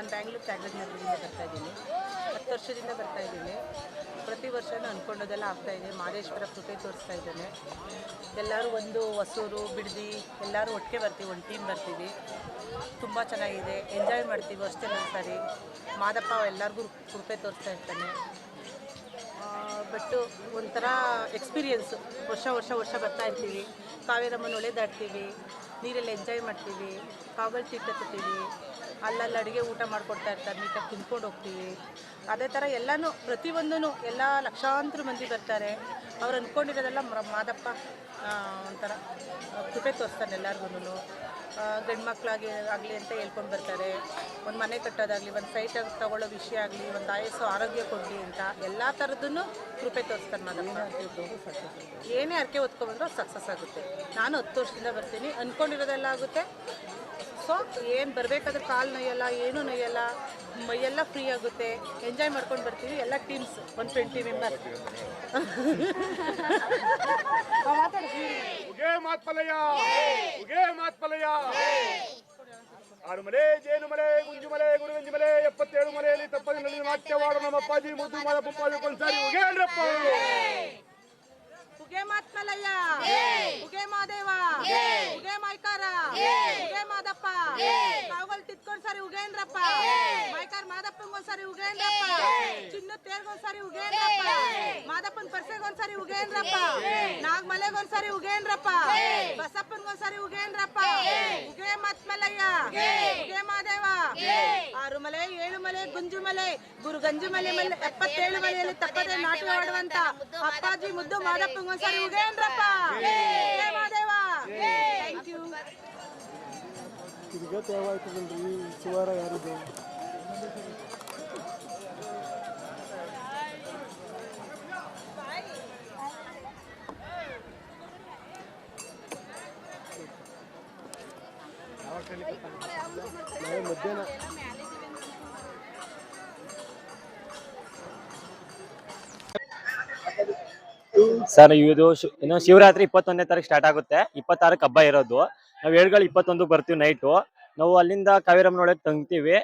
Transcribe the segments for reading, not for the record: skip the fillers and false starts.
ನಾನು ಬ್ಯಾಂಗ್ಳೂರು ತ್ಯಾಗರಾಜನಗರದಿಂದ ಬರ್ತಾ ಇದ್ದೀನಿ. 10 ವರ್ಷದಿಂದ ಬರ್ತಾ ಇದ್ದೀನಿ. ಪ್ರತಿ ವರ್ಷವೂ ಅಂದ್ಕೊಂಡೋದೆಲ್ಲ ಆಗ್ತಾಯಿದೆ. ಮಹದೇಶ್ವರ ಕೃಪೆ ತೋರಿಸ್ತಾ ಇದ್ದಾನೆ. ಎಲ್ಲರೂ ಒಂದು ಹೊಸೂರು ಬಿಡದಿ ಎಲ್ಲರೂ ಒಟ್ಟಿಗೆ ಬರ್ತೀವಿ, ಒಂದು ಟೀಮ್ ಬರ್ತೀವಿ. ತುಂಬ ಚೆನ್ನಾಗಿದೆ, ಎಂಜಾಯ್ ಮಾಡ್ತೀವಿ. ವರ್ಷದಲ್ಲಿ ಒಂದು ಸಾರಿ ಮಾದಪ್ಪ ಎಲ್ಲರಿಗೂ ಕೃಪೆ ತೋರಿಸ್ತಾ ಇರ್ತಾನೆ. ಬಟ್ಟು ಒಂಥರ ಎಕ್ಸ್ಪೀರಿಯೆನ್ಸು. ವರ್ಷ ಬರ್ತಾ ಇರ್ತೀವಿ. ಕಾವೇರಮ್ಮನ ಹೊಳೆ ದಾಟ್ತೀವಿ, ನೀರೆಲ್ಲ ಎಂಜಾಯ್ ಮಾಡ್ತೀವಿ, ಕಾವಲ್ ತೀರ್ಥ ತತ್ತೀವಿ. ಅಲ್ಲಲ್ಲಿ ಅಡುಗೆ ಊಟ ಮಾಡಿಕೊಡ್ತಾ ಇರ್ತಾರೆ, ನೀಟಾಗಿ ತಿನ್ಕೊಂಡು ಹೋಗ್ತೀವಿ. ಅದೇ ಥರ ಎಲ್ಲನೂ ಪ್ರತಿಯೊಂದೂ ಎಲ್ಲ ಲಕ್ಷಾಂತರ ಮಂದಿ ಬರ್ತಾರೆ. ಅವ್ರು ಅಂದ್ಕೊಂಡಿರೋದೆಲ್ಲ ಮಾದಪ್ಪ ಒಂಥರ ಕೃಪೆ ತೋರಿಸ್ತಾನೆ ಎಲ್ಲರಿಗೂ. ಗಂಡು ಮಕ್ಕಳಾಗಿ ಆಗಲಿ ಅಂತ ಹೇಳ್ಕೊಂಡು ಬರ್ತಾರೆ. ಒಂದು ಮನೆ ಕಟ್ಟೋದಾಗಲಿ, ಒಂದು ಸೈಟ್ ತಗೊಳ್ಳೋ ವಿಷಯ ಆಗಲಿ, ಒಂದು ಆಯಸ್ಸು ಆರೋಗ್ಯ ಕೊಡಲಿ ಅಂತ ಎಲ್ಲ ಥರದ್ದನ್ನು ಕೃಪೆ ತೋರಿಸ್ತಾನೆ ಮಾದಪ್ಪ. ಏನೇ ಅರ್ಕೆ ಹೊತ್ಕೊಂಡ್ಬಂದ್ರೂ ಸಕ್ಸಸ್ ಆಗುತ್ತೆ. ನಾನು 10 ವರ್ಷದಿಂದ ಬರ್ತೀನಿ, ಅಂದ್ಕೊಂಡಿರೋದೆಲ್ಲ ಆಗುತ್ತೆ. ಸೊ ಏನು ಬರಬೇಕಾದ್ರೆ ಕಾಲು ನೋಯ್ಯಲ್ಲ, ಏನೂ ನೋಯ್ಯಲ್ಲ, ಮೈಯೆಲ್ಲ ಫ್ರೀ ಆಗುತ್ತೆ. ಎಂಜಾಯ್ ಮಾಡ್ಕೊಂಡು ಬರ್ತೀವಿ. ಎಲ್ಲ ಟೀಮ್ಸ್ 120 ಮೆಂಬರ್. ಆರುಮಲೆ, ಜೇನುಮಲೆ, ಗುಂಜುಮಲೆ, ಗುರುಗಂಜಿಮಲೆ, 77 ಮಲೆಯಲ್ಲಿ ತಪ್ಪದಿನಲ್ಲಿ ನಾಟ್ಯವಾಡ ನಮ್ಮ ಅಪ್ಪಾಜಿ ಮುದ್ದು ಮಾದ ಪಪ್ಪಾಜಿ ಕೊಂದ್ಸಾರಿ ಉಗೇನ್ರಪ್ಪ. ಉಗೆ ಮಾತ್ಮಲಯ್ಯ, ಉಗೆ ಮಾದೇವ, ಉಗೆ ಮೈಕಾರ, ಉಗೆ ಮಾದಪ್ಪ, ಕಾವಲ್ ತಿತ್ಕೊಂಡ್ ಸರಿ ಉಗೇನ್ರಪ್ಪ, ಮೈಕಾರ್ ಮಾದಪ್ಪಂಗೊಂದ್ಸರಿ ಉಗೇನ್ರಪ್ಪ, ಚಿನ್ನ ತೇರ್ಗೊಂದ್ಸರಿ ಉಗೇನ್ರಪ್ಪ, ಮಾದಪ್ಪನ್ ಪರ್ಸೆಗೊಂದ್ಸರಿ ಉಗೇನ್ರಪ್ಪ, ನಾಗ್ಮಲೆಗೊಂದ್ಸರಿ ಉಗೇನ್ರಪ್ಪ, ಬಸಪ್ಪನ್ಗೊಂದ್ಸರಿ ಉಗೇನ್ರಪ್ಪ. ಉಗೆ ಮಾತ್ಮಲಯ್ಯ, ಉಗೆ ಮಾದೇವ, 6 ಮಲೆ, 7 ಮಲೆ, ಗುಂಜುಮಲೆ, ಗುರು ಗಂಜುಮಲೆ 77 ಮಲೆಯಲ್ಲಿ ತಪ್ಪದೆ ನಾಟ್ಯ ಆಡುವಂತ ಅಪ್ಪಾಜಿ ಮುದ್ದು ಮಾದಪ್ಪಂಗೊಂದ್ಸರಿ ಉಗೇನ್ರಪ್ಪ. ಉಗೆ ಮಾದೇವ. Thank you. ಇದಕ್ಕೆ ತೇವಾಯ್ತದಲ್ರಿ ಶಿವಾರ ಯಾರಿದೆ? ಮಧ್ಯಾಹ್ನ ಸರ್ ಇದು ಇನ್ನು ಶಿವರಾತ್ರಿ 21ನೇ ತಾರೀಕು ಸ್ಟಾರ್ಟ್ ಆಗುತ್ತೆ. 26ಕ್ಕೆ ಹಬ್ಬ ಇರೋದು. ನಾವು 7/21 ಬರ್ತೀವಿ ನೈಟು. ನಾವು ಅಲ್ಲಿಂದ ಕಾವೇರಮ್ಮನೊಳಗೆ ತಂಗ್ತೀವಿ.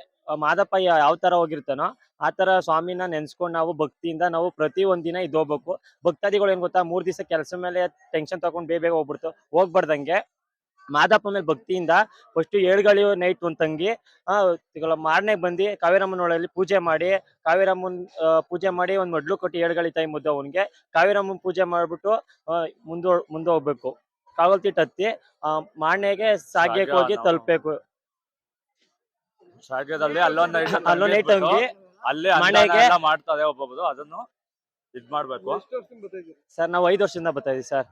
ಮಾದಪ್ಪ ಯಾವ ತರ ಹೋಗಿರ್ತಾನೋ ಆ ತರ ಸ್ವಾಮಿನ ನೆನ್ಸ್ಕೊಂಡು ನಾವು ಭಕ್ತಿಯಿಂದ ನಾವು ಪ್ರತಿ ಒಂದಿನ ಇದು ಹೋಗ್ಬೇಕು. ಭಕ್ತಾದಿಗಳು ಏನ್ ಗೊತ್ತಾ, 3 ದಿವಸ ಕೆಲಸ ಮೇಲೆ ಟೆನ್ಷನ್ ತಗೊಂಡು ಬೇಗ ಹೋಗ್ಬಾರ್ದಂಗೆ ಮಾದಪ್ಪ ಮೇಲೆ ಭಕ್ತಿಯಿಂದ ಫಸ್ಟ್ 7 ನೈಟ್ ಒಂದ್ ತಂಗಿ ಮಾರನೇ ಬಂದು ಕಾವೇರಮ್ಮನೊಳಲ್ಲಿ ಪೂಜೆ ಮಾಡಿ, ಕಾವೇರಮ್ಮನ್ ಪೂಜೆ ಮಾಡಿ ಒಂದ್ ಮಡ್ಲು ಕೊಟ್ಟು 7 ಟೈಮ್ ಮುದ್ದ ಅವನ್ಗೆ ಕಾವೇರಮ್ಮನ್ ಪೂಜೆ ಮಾಡ್ಬಿಟ್ಟು ಮುಂದೆ ಹೋಗ್ಬೇಕು. ಕಾವಲ್ತಿಟ್ಟು ಹತ್ತಿ ಮಾರನೆಗೆ ಸಾಗ್ಯಕ್ಕೆ ಹೋಗಿ ತಲುಪಬೇಕು. ಶಾಗ್ಯದಲ್ಲಿ ಅಲ್ಲೊಂದ್ ನೈಟ್ ತಂಗಿ ಅಲ್ಲಿ ಮನೆಗೆ ಮಾಡ್ತಾರೆ ಒಬ್ಬೊಬ್ಬರು, ಅದನ್ನು ಇದ್ ಮಾಡ್ಬೇಕು. ಸರ್ ನಾವು 5 ವರ್ಷದಿಂದ ಬರ್ತಾ ಇದೀವಿ ಸರ್.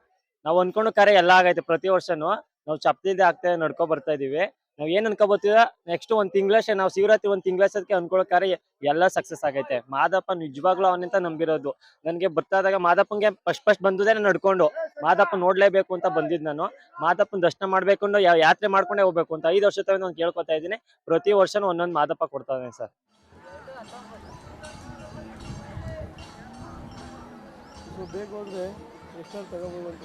ನಾವು ಅನ್ಕೊಂಡು ಕಾರ್ಯ ಎಲ್ಲ ಆಗೈತೆ. ಪ್ರತಿ ವರ್ಷನು ನಾವು ಚಪ್ತಿದೆ ಆಗ್ತಾ ನಡ್ಕೊ ಬರ್ತಾ ಇದೀವಿ. ನಾವ್ ಏನ್ ಅನ್ಕೋಬೋತೀವ, ನೆಕ್ಸ್ಟ್ 1 ತಿಂಗಳಷ್ಟೇ ನಾವು ಶಿವರಾತ್ರಿ 1 ತಿಂಗಳಷ್ಟಕ್ಕೆ ಅನ್ಕೊಳ್ಳೋ ಕಾರ್ಯ ಎಲ್ಲ ಸಕ್ಸಸ್ ಆಗೈತೆ. ಮಾದಪ್ಪ ನಿಜವಾಗ್ಲೂ ಅವನಿಂತ ನಂಬಿರೋದು. ನನ್ಗೆ ಬರ್ತಾ ಇದ್ದಾಗ ಮಾದಪ್ಪಂಗೆ ಫಸ್ಟ್ ಬಂದುದೇ ನಾನು ನಡ್ಕೊಂಡು ಮಾದಪ್ಪ ನೋಡ್ಲೇಬೇಕು ಅಂತ ಬಂದಿದ್ ನಾನು. ಮಾದಪ್ಪನ ದರ್ಶನ ಮಾಡ್ಬೇಕು, ಯಾತ್ರೆ ಮಾಡ್ಕೊಂಡೇ ಹೋಗ್ಬೇಕು ಅಂತ 5 ವರ್ಷ ನಾನು ಕೇಳ್ಕೊತಾ ಇದ್ದೀನಿ. ಪ್ರತಿ ವರ್ಷನೂ ಒಂದೊಂದು ಮಾದಪ್ಪ ಕೊಡ್ತಾ ಇದ್ದಾನೆ ಸರ್. ಬೇಗ ಹೋದ್ರೆ ಎಷ್ಟೊಂದು ತಗೋಬೋದು ಅಂತ.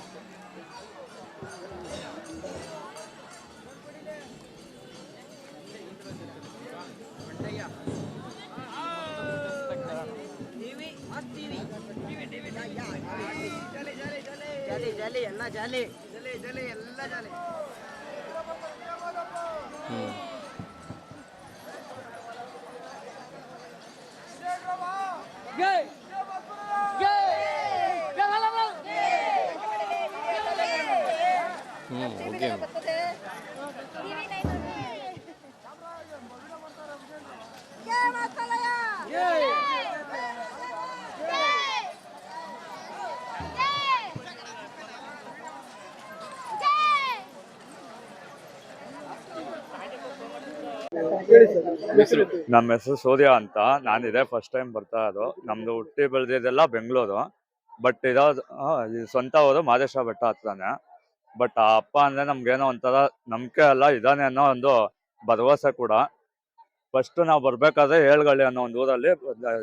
ಜಾಲಿ ಎಲ್ಲ ಜಾಲಿ ಎಲ್ಲ ಜಾಲಿ. ನಮ್ಮ ಹೆಸರು ಸೂರ್ಯ ಅಂತ. ನಾನಿದೆ ಫಸ್ಟ್ ಟೈಮ್ ಬರ್ತಾ ಇರೋದು. ನಮ್ದು ಹುಟ್ಟಿ ಬೆಳೆದಿದ್ದೆಲ್ಲ ಬೆಂಗಳೂರು, ಬಟ್ ಇರೋದು ಸ್ವಂತ ಊರು ಮಹದೇಶ್ವರ ಬೆಟ್ಟ ಹತ್ರನೇ. ಬಟ್ ಆ ಅಪ್ಪ ಅಂದ್ರೆ ನಮ್ಗೇನೋ ಒಂಥರ ನಂಬಿಕೆ ಅಲ್ಲ, ಇದಾನೆ ಅನ್ನೋ ಒಂದು ಭರವಸೆ ಕೂಡ. ಫಸ್ಟ್ ನಾವು ಬರ್ಬೇಕಾದ್ರೆ 7 ಅನ್ನೋ ಒಂದು ಊರಲ್ಲಿ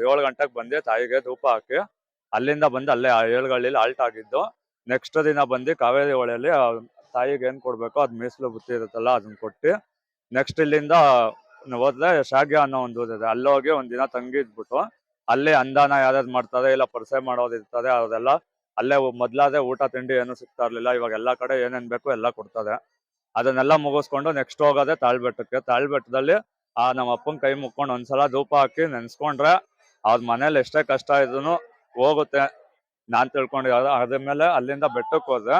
7 ಗಂಟೆಗೆ ಬಂದು ತಾಯಿಗೆ ಧೂಪ ಹಾಕಿ ಅಲ್ಲಿಂದ ಬಂದು ಅಲ್ಲೇ 7 ಆಲ್ಟ್ ಆಗಿದ್ದು. ನೆಕ್ಸ್ಟ್ ದಿನ ಬಂದು ಕಾವೇರಿ ಹೊಳೆಯಲ್ಲಿ ತಾಯಿಗೆ ಏನ್ ಕೊಡ್ಬೇಕೋ ಅದ್ ಮೀಸಲು ಬುತ್ತಿ ಇರುತ್ತಲ್ಲ ಅದನ್ನ ಕೊಟ್ಟು ನೆಕ್ಸ್ಟ್ ಇಲ್ಲಿಂದ ಹೋದ್ರೆ ಶಾಗ್ಯ ಅನ್ನೋ ಒಂದು ಊರಿದೆ, ಅಲ್ಲಿ ಹೋಗಿ ಒಂದಿನ ತಂಗಿದ್ಬಿಟ್ಟು ಅಲ್ಲಿ ಅಂದಾನ ಯಾವ್ದಾದ್ರು ಮಾಡ್ತಾರೆ, ಇಲ್ಲ ಪರಿಸೆ ಮಾಡೋದು ಇರ್ತದೆ, ಅದೆಲ್ಲ ಅಲ್ಲೇ ಮೊದ್ಲಾದ್ರೆ ಊಟ ತಿಂಡಿ ಏನು ಸಿಗ್ತಾ ಇರ್ಲಿಲ್ಲ. ಇವಾಗ ಎಲ್ಲಾ ಕಡೆ ಏನೇನ್ ಬೇಕು ಎಲ್ಲ ಕೊಡ್ತದೆ. ಅದನ್ನೆಲ್ಲ ಮುಗಿಸ್ಕೊಂಡು ನೆಕ್ಸ್ಟ್ ಹೋಗೋದೆ ತಾಳ್ಬೆಟ್ಟಕ್ಕೆ. ತಾಳ್ಬೆಟ್ಟದಲ್ಲಿ ನಮ್ಮ ಅಪ್ಪನ ಕೈ ಮುಕ್ಕೊಂಡು ಒಂದ್ಸಲ ಧೂಪ ಹಾಕಿ ನೆನ್ಸ್ಕೊಂಡ್ರೆ ಅವ್ರ ಮನೇಲಿ ಎಷ್ಟೇ ಕಷ್ಟ ಇದ್ರು ಹೋಗುತ್ತೆ ನಾನ್ ತಿಳ್ಕೊಂಡಿರೋದು. ಅದ್ಮೇಲೆ ಅಲ್ಲಿಂದ ಬೆಟ್ಟಕ್ಕೆ ಹೋದ್ರೆ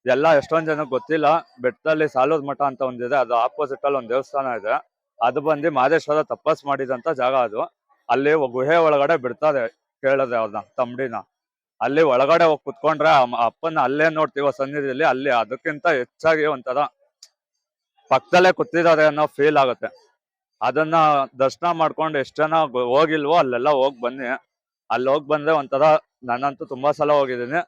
ಎಲ್ಲ ಎಷ್ಟೊಂದ್ ಜನಕ್ಕೆ ಗೊತ್ತಿಲ್ಲ, ಬೆಟ್ಟದಲ್ಲಿ ಸಾಲೂರ್ ಮಠ ಅಂತ ಒಂದಿದೆ, ಅದು ಆಪೋಸಿಟ್ ಅಲ್ಲಿ ಒಂದ್ ದೇವಸ್ಥಾನ ಇದೆ. ಅದು ಬಂದು ಮಹದೇಶ್ವರ ತಪಸ್ ಮಾಡಿದಂತ ಜಾಗ ಅದು. ಅಲ್ಲಿ ಗುಹೆ ಒಳಗಡೆ ಬಿಡ್ತಾರೆ, ಕೇಳಿದ್ರೆ ಅವ್ರನ್ನ ತಂಬಡಿನ. ಅಲ್ಲಿ ಒಳಗಡೆ ಹೋಗಿ ಕುತ್ಕೊಂಡ್ರೆ ಅಪ್ಪನ ಅಲ್ಲೇ ನೋಡ್ತೀವ ಸನ್ನಿಧಿಯಲ್ಲಿ, ಅಲ್ಲಿ ಅದಕ್ಕಿಂತ ಹೆಚ್ಚಾಗಿ ಒಂಥರ ಪಕ್ಕದಲ್ಲೇ ಕೂತಿದ್ದಾರೆ ಅನ್ನೋ ಫೀಲ್ ಆಗುತ್ತೆ. ಅದನ್ನ ದರ್ಶನ ಮಾಡ್ಕೊಂಡು ಎಷ್ಟ್ ಜನ ಹೋಗಿಲ್ವೋ ಅಲ್ಲೆಲ್ಲ ಹೋಗಿ ಬನ್ನಿ. ಅಲ್ಲಿ ಹೋಗಿ ಬಂದ್ರೆ ಒಂಥರ, ನಾನಂತೂ ತುಂಬಾ ಸಲ ಹೋಗಿದ್ದೀನಿ.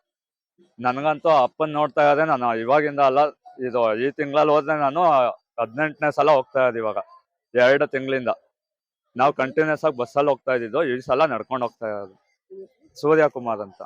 ನನ್ಗಂತೂ ಅಪ್ಪನ್ ನೋಡ್ತಾ ಇರೋದೇ ನಾನು ಇವಾಗಿಂದ ಅಲ್ಲ, ಇದು ಈ ತಿಂಗಳಲ್ಲಿ ಹೋದ್ರೆ ನಾನು 18ನೇ ಸಲ ಹೋಗ್ತಾ ಇರೋದು. ಇವಾಗ 2 ತಿಂಗಳಿಂದ ನಾವು ಕಂಟಿನ್ಯೂಸ್ ಆಗಿ ಬಸ್ಸಲ್ಲಿ ಹೋಗ್ತಾ ಇದ್ದಿದ್ದು, ಈ ಸಲ ನಡ್ಕೊಂಡು ಹೋಗ್ತಾ ಇರೋದು. ಸೂರ್ಯಕುಮಾರ್ ಅಂತ.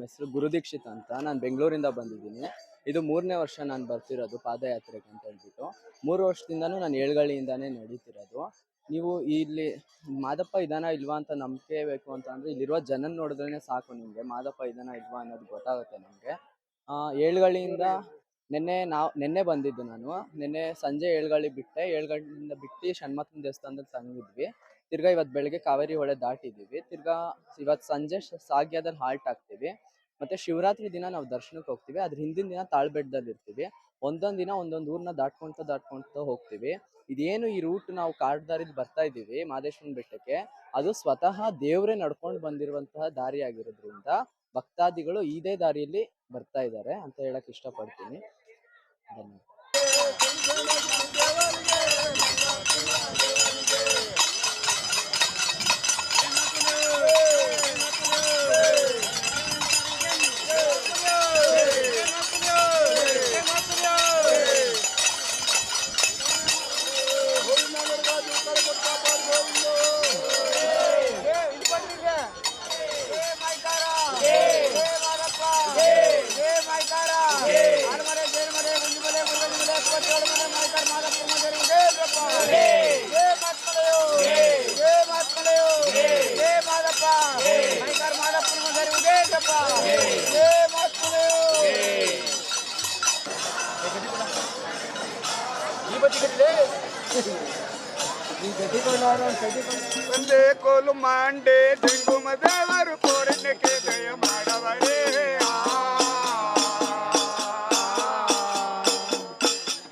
ಹೆಸರು ಗುರುದೀಕ್ಷಿತ್ ಅಂತ. ನಾನು ಬೆಂಗಳೂರಿಂದ ಬಂದಿದ್ದೀನಿ. ಇದು 3ನೇ ವರ್ಷ ನಾನು ಬರ್ತಿರೋದು ಪಾದಯಾತ್ರೆಗೆ ಅಂತ ಹೇಳ್ಬಿಟ್ಟು. 3 ವರ್ಷದಿಂದನೂ ನಾನು ಏಳ್ಗಳಿಂದಾನೇ ನಡೀತಿರೋದು. ನೀವು ಇಲ್ಲಿ ಮಾದಪ್ಪ ಇದಾನ ಇಲ್ವಾ ಅಂತ ನಂಬಿಕೆ ಬೇಕು ಅಂತ ಅಂದರೆ ಇಲ್ಲಿರುವ ಜನನ ನೋಡಿದ್ರೇ ಸಾಕು, ನಿಮಗೆ ಮಾದಪ್ಪ ಇದಾನ ಇಲ್ವಾ ಅನ್ನೋದು ಗೊತ್ತಾಗುತ್ತೆ ನಮಗೆ. ಏಳ್ಗಳಿಂದ ನಿನ್ನೆ ಬಂದಿದ್ದು ನಾನು. ನಿನ್ನೆ ಸಂಜೆ ಏಳ್ಗಳಿ ಬಿಟ್ಟೆ. ಏಳ್ಗಳಿಂದ ಬಿಟ್ಟು ಷಣ್ಮಕ್ಕನ ದೇವಸ್ಥಾನದಲ್ಲಿ ತಂಗಿದ್ವಿ. ತಿರ್ಗಾ ಇವತ್ತು ಬೆಳಗ್ಗೆ ಕಾವೇರಿ ಹೊಳೆ ದಾಟಿದ್ದೀವಿ. ತಿರ್ಗಾ ಇವತ್ತು ಸಂಜೆ ಸಾಗ್ಯದಲ್ಲಿ ಹಾಲ್ಟ್ ಆಗ್ತೀವಿ. ಮತ್ತು ಶಿವರಾತ್ರಿ ದಿನ ನಾವು ದರ್ಶನಕ್ಕೆ ಹೋಗ್ತೀವಿ. ಅದ್ರ ಹಿಂದಿನ ದಿನ ತಾಳ್ಬೆಟ್ಟದಲ್ಲಿ ಇರ್ತೀವಿ. ಒಂದೊಂದು ದಿನ ಒಂದೊಂದು ಊರನ್ನ ದಾಟ್ಕೊಳ್ತಾ ಹೋಗ್ತೀವಿ. ಇದೇನು ಈ ರೂಟ್ ನಾವು ಕಾಡ್ದಾರಿಲಿ ಬರ್ತಾ ಇದ್ದೀವಿ ಮಹದೇಶ್ವರನ ಬೆಟ್ಟಕ್ಕೆ, ಅದು ಸ್ವತಃ ದೇವರೇ ನಡ್ಕೊಂಡು ಬಂದಿರುವಂತಹ ದಾರಿ ಆಗಿರೋದ್ರಿಂದ ಭಕ್ತಾದಿಗಳು ಇದೇ ದಾರಿಯಲ್ಲಿ ಬರ್ತಾ ಇದ್ದಾರೆ ಅಂತ ಹೇಳಕ್ ಇಷ್ಟಪಡ್ತೀನಿ. ಧನ್ಯವಾದ. ಒಂದೇ ಕೋಲು ಮಾಂಡೆ ಜಂಗುಮ ದೇವರು ಕೋರಣ್ಯಕ್ಕೆ ದಯ ಮಾಡವರೇ.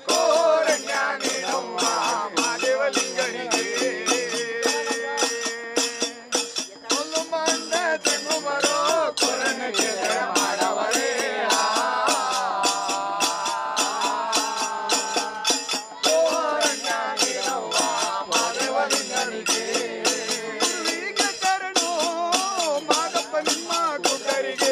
ಕೋರಣ್ಯ ನೀನವ್ವ ಮಾದೇವಲಿಂಗನಿಗೆ ಕೋಲು ಮಾಂಡೆ ಜಂಗುಮರೋ ಕೋರಣ್ಯಕ್ಕೆ ದಯ ಮಾಡವರೇ. ಮಾದಪ್ಪ ನಿಮ್ಮ ಕುಕ್ಕರಿಗೆ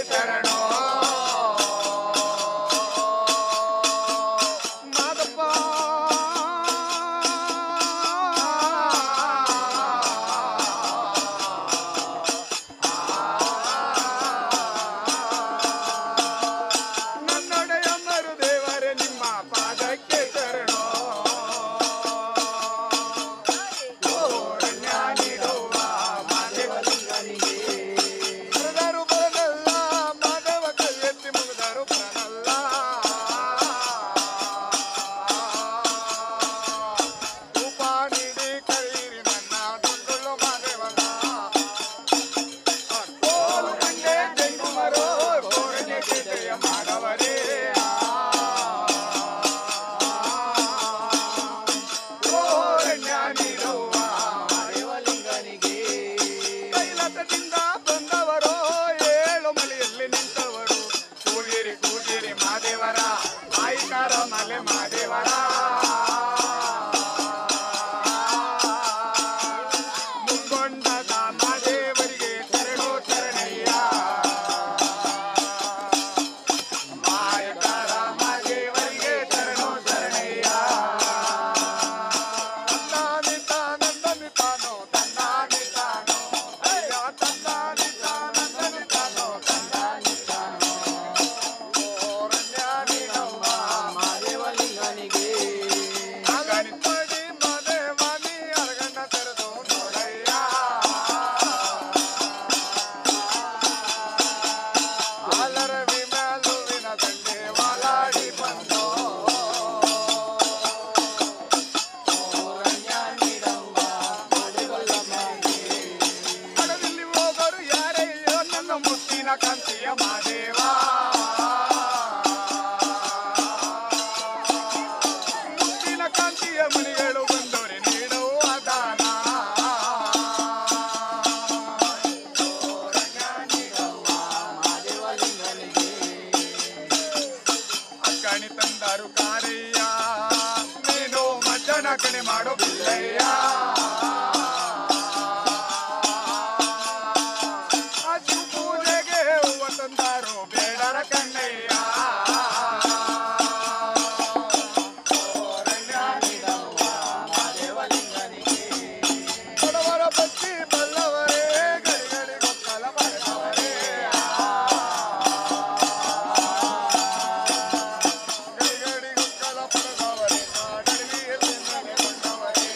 ಮುತ್ತಿನ ಕಾಂತಿಯ ಮಾದೇವ ಮುತ್ತಿನ ಕಾಂತಿಯ ಮಣಿಗಳು ಬಂದವರೆ ನೀಡುವ ದಾನ ಅಕ್ಕಣಿ ತಂದರು ಕಾರಯ್ಯ ನೀನು ಮಜ್ಜನ ಕಣಿ ಮಾಡೋ ಬಿಲ್ಲಯ್ಯ ಅಜ್ಜು ಪೂಜೆಗೆ ಹೂವ ತಂದರು ಬೇಡರ ಕಣ್ಣಯ್ಯ ಬಡವರ ಭಕ್ತಿ ಬಲ್ಲವರೇ ಗಡಿಗಳಿಗೊಕ್ಕಲ ಬರೆದವರೇ ಗಡಿಗಳಿಗೊಕ್ಕಲ ಬರೆದವರೇ ನಾಡಳಿಯಲ್ಲಿ ನೆನೆಗೊಂಡವರೇ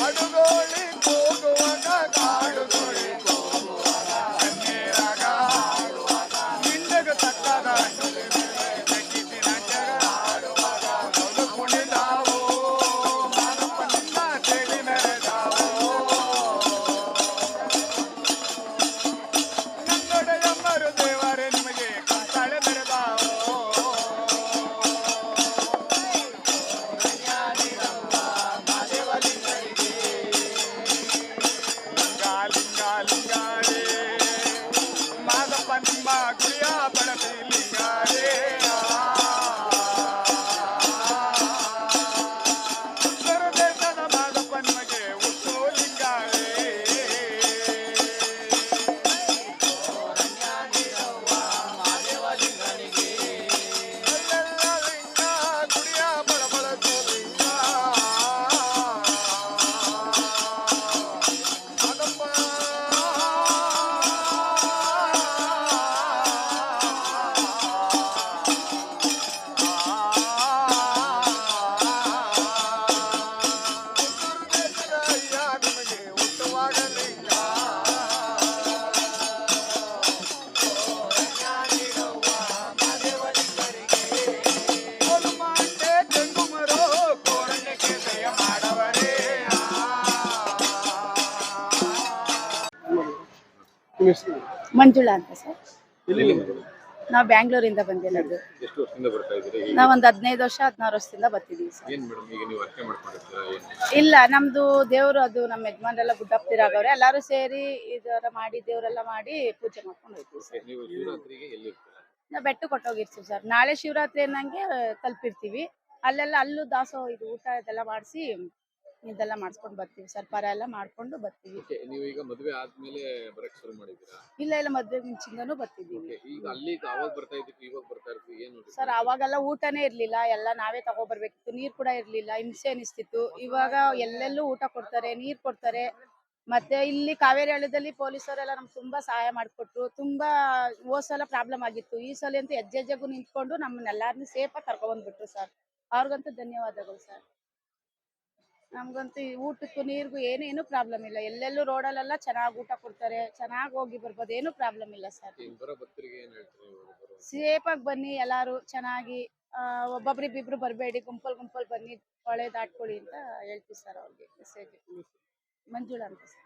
ಅಡುಗೋಳಿ ಹೋಗುವಾಗ ಕಾಡುಗೋಳಿ ಕಣ್ಣೀರಾಗ ನಿಂಡಗ ತಕ್ಕದ ಜಗ್ಗಿಸಿ ನಂಜಗ ಮೊದಲು ಕುಣಿದಾವು ಮಾನಪ್ಪ ನಿನ್ನ ತೇಲಿ ಮೆರೆದಾವು ನನ್ನೊಡೆಯಮ್ಮರು ದೇವರೇ ನಿಮಗೆ ಕಂತಾಳೆ ಮೆರೆದಾವು ಲಿಂಗಾರೇ ಮಾದಪ್ಪ ನಿಮ್ಮ ಗುಡಿಯ ಬಳಸಿ ಲಿಂಗಾರೇ ಉತ್ತರ ದೇಶದ ಮಾದಪ್ಪ ನಿಮಗೆ ಹುಟ್ಟು ಲಿಂಗಾರೇ ಅಲ್ಲೆಲ್ಲ ಲಿಂಗ ಗುಡಿಯ ಬಳಬಳಸೋ ಲಿಂಗ ನಿಮಗೆ ಹುಟ್ಟುವಾಗ ಲಿಂಗ ಕೋಲುಮಾಂಡೆ ಜಂಗುಮರೋ ಕೋರಣ್ಯಕ್ಕೆ ದಯ ಮಾಡವರೇ ನಿಮ್ಮ ಹೆಸರು ಮಂಜುಳಾ ಅಂತ ಸರ್. ಎಲ್ಲಿ ನಾವು ಬ್ಯಾಂಗ್ಳೂರಿಂದ ಬಂದಿರೋದು. ಎಷ್ಟು ವರ್ಷದಿಂದ ಬರ್ತಾ ಇದ್ದೀರಿ? ನಾವು ಒಂದು 15 ವರ್ಷ 16 ವರ್ಷದಿಂದ ಬರ್ತಿದೀವಿ ಸರ್. ಏನ್ ಮೇಡಮ್ ಈಗ ನೀವು ಅರ್ಕೆ ಮಾಡ್ಕೊಂಡಿರ್ತೀರಾ ಏನು? ಇಲ್ಲ, ನಮ್ದು ದೇವರು ಅದು ನಮ್ಮ ಯಜಮಾನ್ರೆಲ್ಲ ಗುಡ್ಡಪ್ತಿರಾಗವ್ರೆ, ಎಲ್ಲರೂ ಸೇರಿ ಇದರ ಮಾಡಿ ದೇವರೆಲ್ಲ ಮಾಡಿ ಪೂಜೆ ಮಾಡ್ಕೊಂಡು ಹೋಗ್ತೀವಿ ಸರ್. ನೀವು ಶಿವರಾತ್ರಿಗೆ ಎಲ್ಲಿ ಇರ್ತೀರಾ? ನಾವು ಬೆಟ್ಟ ಕೊಟ್ಟೋಗಿರ್ತೀವಿ ಸರ್. ನಾಳೆ ಶಿವರಾತ್ರಿ ಅನ್ನಂಗೆ ತಲುಪಿರ್ತೀವಿ. ಅಲ್ಲೂ ದಾಸೋಹ ಇದು ಊಟ ಇದೆಲ್ಲ ಮಾಡಿಸಿ ಇದೆಲ್ಲ ಮಾಡಿಸ್ಕೊಂಡು ಬರ್ತೀವಿ ಸರ್. ಪರ ಎಲ್ಲ ಮಾಡ್ಕೊಂಡು ಬರ್ತೀವಿ. ಓಕೆ, ನೀವು ಈಗ ಮದುವೆ ಆದ್ಮೇಲೆ ಬರಕ್ ಶುರು ಮಾಡಿದ್ದೀರಾ? ಇಲ್ಲ ಮದ್ವೆ ಮುಂಚಿಂದನೂ ಬರ್ತಿದ್ದೀವಿ ಓಕೆ, ಈಗ ಅಲ್ಲಿ ಅವಾಗ ಬರ್ತಾ ಇದ್ದೀವಿ ಇವಾಗ ಬರ್ತಾ ಇರ್ತೀವಿ ಏನು ಸರ್. ಅವಾಗೆಲ್ಲ ಊಟನೇ ಇರ್ಲಿಲ್ಲ, ಎಲ್ಲ ನಾವೇ ತಗೊಬರ್ಬೇಕಿತ್ತು. ನೀರ್ ಕೂಡ ಇರ್ಲಿಲ್ಲ, ಹಿಂಸೆ ಅನಿಸ್ತಿತ್ತು. ಇವಾಗ ಎಲ್ಲೆಲ್ಲೂ ಊಟ ಕೊಡ್ತಾರೆ, ನೀರ್ ಕೊಡ್ತಾರೆ. ಮತ್ತೆ ಇಲ್ಲಿ ಕಾವೇರಿ ಹಳ್ಳದಲ್ಲಿ ಪೊಲೀಸರೆಲ್ಲ ನಮ್ಗೆ ತುಂಬಾ ಸಹಾಯ ಮಾಡಿಕೊಟ್ರು. ತುಂಬಾ ಹೋದ್ ಸಲ ಪ್ರಾಬ್ಲಮ್ ಆಗಿತ್ತು, ಈ ಸಲ ಅಂತೂ ಹೆಜ್ಜೆಗೂ ನಿಂತ್ಕೊಂಡು ನಮ್ಮನ್ನೆಲ್ಲಾರನ್ನೂ ಸೇಫಾಗಿ ಕರ್ಕೊಂಡ್ಬಂದ್ಬಿಟ್ರು ಸರ್. ಅವ್ರಿಗಂತೂ ಧನ್ಯವಾದಗಳು ಸರ್. ನಮ್ಗಂತೂ ಈ ಊಟಕ್ಕೂ ನೀರಿಗೂ ಏನೇನು ಪ್ರಾಬ್ಲಮ್ ಇಲ್ಲ. ಎಲ್ಲೆಲ್ಲೂ ರೋಡಲ್ಲೆಲ್ಲ ಚೆನ್ನಾಗಿ ಊಟ ಕೊಡ್ತಾರೆ, ಚೆನ್ನಾಗಿ ಹೋಗಿ ಬರ್ಬೋದು, ಏನು ಪ್ರಾಬ್ಲಮ್ ಇಲ್ಲ ಸರ್. ಬರೋ ಭಕ್ತರಿಗೆ ಏನ್ ಹೇಳ್ತೀರಿ ಇವಾಗ ಬರೋ? ಸೇಫಾಗಿ ಬನ್ನಿ, ಎಲ್ಲಾರು ಚೆನ್ನಾಗಿ ಒಬ್ಬೊಬ್ರಿಬ್ಬಿಬ್ರು ಬರಬೇಡಿ, ಗುಂಪಲ್ ಬನ್ನಿ, ಹೊಳೆ ದಾಟ್ಕೊಳ್ಳಿ ಅಂತ ಹೇಳ್ತೀವಿ ಸರ್ ಅವ್ರಿಗೆ ಮೆಸೇಜ್. ಮಂಜುಳಾ ಅಂತ ಸರ್.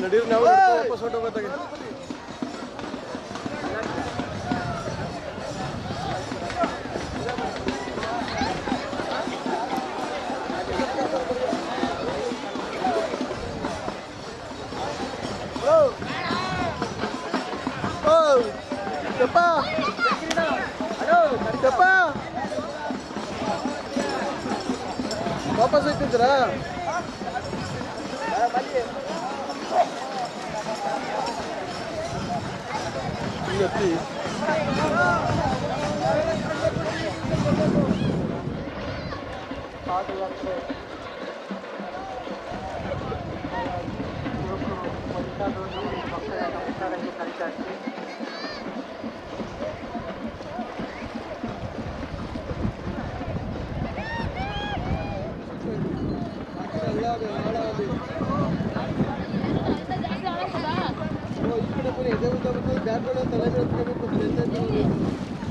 ನಡೀರಿ ನಾವು ವಾಪಸ್ ಹೊರಟೋಗೋದಾಗೆ ವಾಪಸ್ ಹೋಗ್ತಿದ್ದೀರಾ?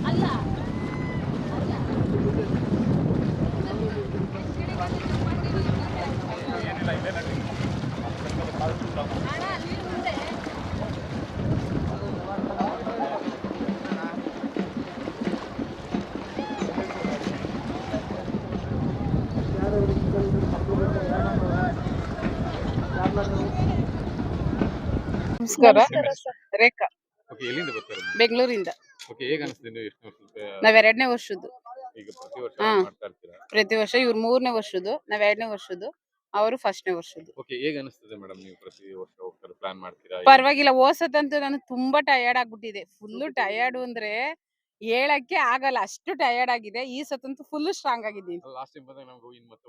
ಅಲ್ಲ ನಮಸ್ಕಾರ. ರೇಖಾ, ಓಕೆ, ಎಲ್ಲಿಂದ ಬರ್ತಾರೆ ನೀವು? ಬೆಂಗಳೂರಿಂದ. ಓಕೆ, ಹೇಗೆ ಅನಿಸ್ತಿದೆ ನೀವು ಎಷ್ಟು ವರ್ಷದ ನಾವ್ 2ನೇ ವರ್ಷದ್ದು. ಈಗ ಪ್ರತಿ ವರ್ಷ ಹಾ. ಮಾಡ್ತಾ ಇರ್ತೀರಾ? ಪ್ರತಿ ವರ್ಷ ಇವ್ರು 3ನೇ ವರ್ಷದ್ದು, ನಾವ್ 2ನೇ ವರ್ಷದ್ದು, ಅವರು 1ನೇ ವರ್ಷದ್ದು. ಓಕೆ, ಹೇಗೆ ಅನಿಸ್ತದೆ ಮೇಡಮ್ ನೀವು ಪ್ರತಿ ವರ್ಷ ಹೋಗ್ತಾರೆ ಪ್ಲಾನ್ ಮಾಡ್ತೀರಾ? ಪರವಾಗಿಲ್ಲ. ಹೋಸತ್ತಂತೂ ನಾನು ತುಂಬಾ ಟಯರ್ಡ್ ಆಗ್ಬಿಟ್ಟಿದೆ. ಫುಲ್ ಟಯರ್ಡ್ ಅಂದ್ರೆ ಹೇಳಕ್ಕೆ ಆಗಲ್ಲ, ಅಷ್ಟು ಟಯರ್ಡ್ ಆಗಿದೆ. ಈ ಸತಂತೂ ಫುಲ್ ಸ್ಟ್ರಾಂಗ್ ಆಗಿದ್ದೀನಿ. ಲಾಸ್ಟ್ ಟೈಮ್ ಬಂದಾಗ ನಮ್ಗೆ ಇನ್ ಮತ್ತೆ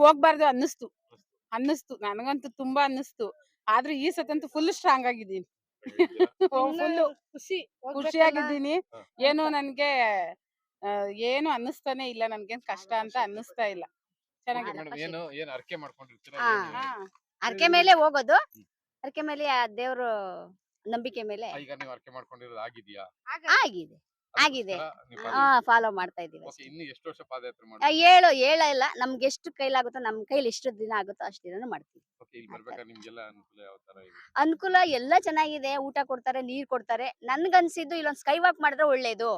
ಹೋಗ್ಬಾರ್ದು ಅನ್ನಿಸ್ತು ನನಗಂತೂ ತುಂಬಾ ಅನ್ನಿಸ್ತು. ಆದ್ರೆ ಈ ಸತಂತೂ ಫುಲ್ ಸ್ಟ್ರಾಂಗ್ ಆಗಿದ್ದೀನಿ. ಫುಲ್ ಖುಷಿಯಾಗಿದ್ದೀನಿ. ಏನು ನನ್ಗೆ ಏನು ಅನ್ನಿಸ್ತಾನೆ ಇಲ್ಲ, ನನ್ಗೇನ್ ಕಷ್ಟ ಅಂತ ಅನ್ನಿಸ್ತಾ ಇಲ್ಲ. ಚೆನ್ನಾಗಿದೆ. ಮೇಡಮ್ ಏನು ಅರ್ಕೆ ಮಾಡ್ಕೊಂಡಿರ್ತೀರಾ? ಹಾ. ಅರ್ಕೆ ಮೇಲೆ ಹೋಗೋದು, ಅರ್ಕೆ ಮೇಲೆ ಆ ದೇವ್ರು ನಂಬಿಕೆ ಮೇಲೆ ಈಗ ನೀವು ಅರ್ಕೆ ಮಾಡ್ಕೊಂಡಿರೋದು ಆಗಿದೆಯಾ? ಆಗಿದೆ ಆಗಿದೆ. ಫಾಲೋ ಮಾಡ್ತಾ ಇದೀವಿ. ಓಕೆ, ಇನ್ನು ಎಷ್ಟು ವರ್ಷ ಪಾದಯಾತ್ರೆ ಮಾಡ್ತೀರಾ? ಹೇಳ ನಮ್ಗೆ ಎಷ್ಟು ಕೈಲಾಗುತ್ತೋ, ನಮ್ ಕೈಲಿ ಎಷ್ಟು ದಿನ ಆಗುತ್ತೋ ಅಷ್ಟು ದಿನ ಮಾಡ್ತೀವಿ. ಓಕೆ, ಇಲ್ಲಿ ಬರ್ಬೇಕಾದ್ರೆ ನಿಮ್ಗೆಲ್ಲ ಅನುಕೂಲ ಯಾವ ತರ ಇದೆ? ಅನುಕೂಲ ಎಲ್ಲ ಚೆನ್ನಾಗಿದೆ. ಊಟ ಕೊಡ್ತಾರೆ, ನೀರ್ ಕೊಡ್ತಾರೆ. ನನ್ಗನ್ಸಿದ್ದು ಇಲ್ಲೊಂದ್ ಸ್ಕೈ ವಾಕ್ ಮಾಡಿದ್ರೆ ಒಳ್ಳೇದು.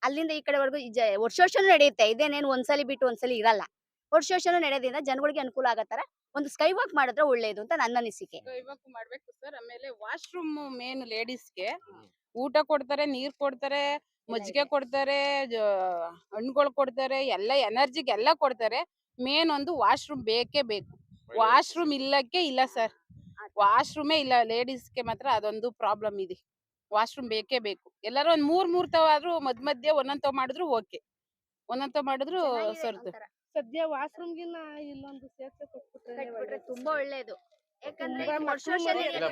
ಅಲ್ಲಿಂದ ಈ ಕಡೆವರೆಗೂ ವರ್ಷನೂ ನಡೆಯುತ್ತೆ. ಇದೇನೇನು ಒಂದ್ಸಲಿ ಬಿಟ್ಟು ಒಂದ್ಸಲಿ ಇರಲ್ಲ. ವರ್ಷನೂ ನಡೆಯೋದ್ರಿಂದ ಜನಗಳಿಗೆ ಅನುಕೂಲ ಆಗತ್ತಾರ ಒಂದು ಸ್ಕೈ ವಾಕ್ ಮಾಡಿದ್ರೆ ಒಳ್ಳೇದು ಅಂತ ನನ್ನ ಅನಿಸಿಕೆ. ಇವಾಗ ಮಾಡ್ಬೇಕು ಸರ್. ಆಮೇಲೆ ವಾಶ್ರೂಮ್ ಮೇನ್ ಲೇಡೀಸ್ಗೆ ಊಟ ಕೊಡ್ತಾರೆ, ನೀರ್ ಕೊಡ್ತಾರೆ, ಮಜ್ಜಿಗೆ ಕೊಡ್ತಾರೆ, ಹಣ್ಣುಗಳು ಕೊಡ್ತಾರೆ, ಎಲ್ಲ ಎನರ್ಜಿಗೆ ಎಲ್ಲ ಕೊಡ್ತಾರೆ. ಮೇನ್ ಒಂದು ವಾಶ್ರೂಮ್ ಬೇಕೇ ಬೇಕು. ವಾಶ್ರೂಮ್ ಇಲ್ಲಕ್ಕೆ ಇಲ್ಲ ಸರ್. ವಾಶ್ರೂಮೇ ಇಲ್ಲ ಲೇಡೀಸ್ಗೆ ಮಾತ್ರ. ಅದೊಂದು ಪ್ರಾಬ್ಲಮ್ ಇದೆ. ವಾಶ್ರೂಮ್ ಬೇಕೇ ಬೇಕು. ಎಲ್ಲರೂ ಒಂದ್ ಮೂರ್ ತವಾದ್ರೂ ಮಧ್ಯ ಒಂದೊಂದ್ ತವ್ ಮಾಡಿದ್ರು ಓಕೆ. ಒಂದೊಂದ್ ತವ್ ಮಾಡಿದ್ರು ಸರ್ದು. ಸದ್ಯ ವಾಶ್ರೂಮ್ಗಿನ್ನ ಇಲ್ಲೊಂದು ಸೇರ್ಸೆ ಕಟ್ಬಿಟ್ರೆ ತುಂಬಾ ಒಳ್ಳೇದು. ಯಾಕಂದ್ರೆ ತುಂಬಾ ವರ್ಷ ವರ್ಷ ಇಲ್ಲ,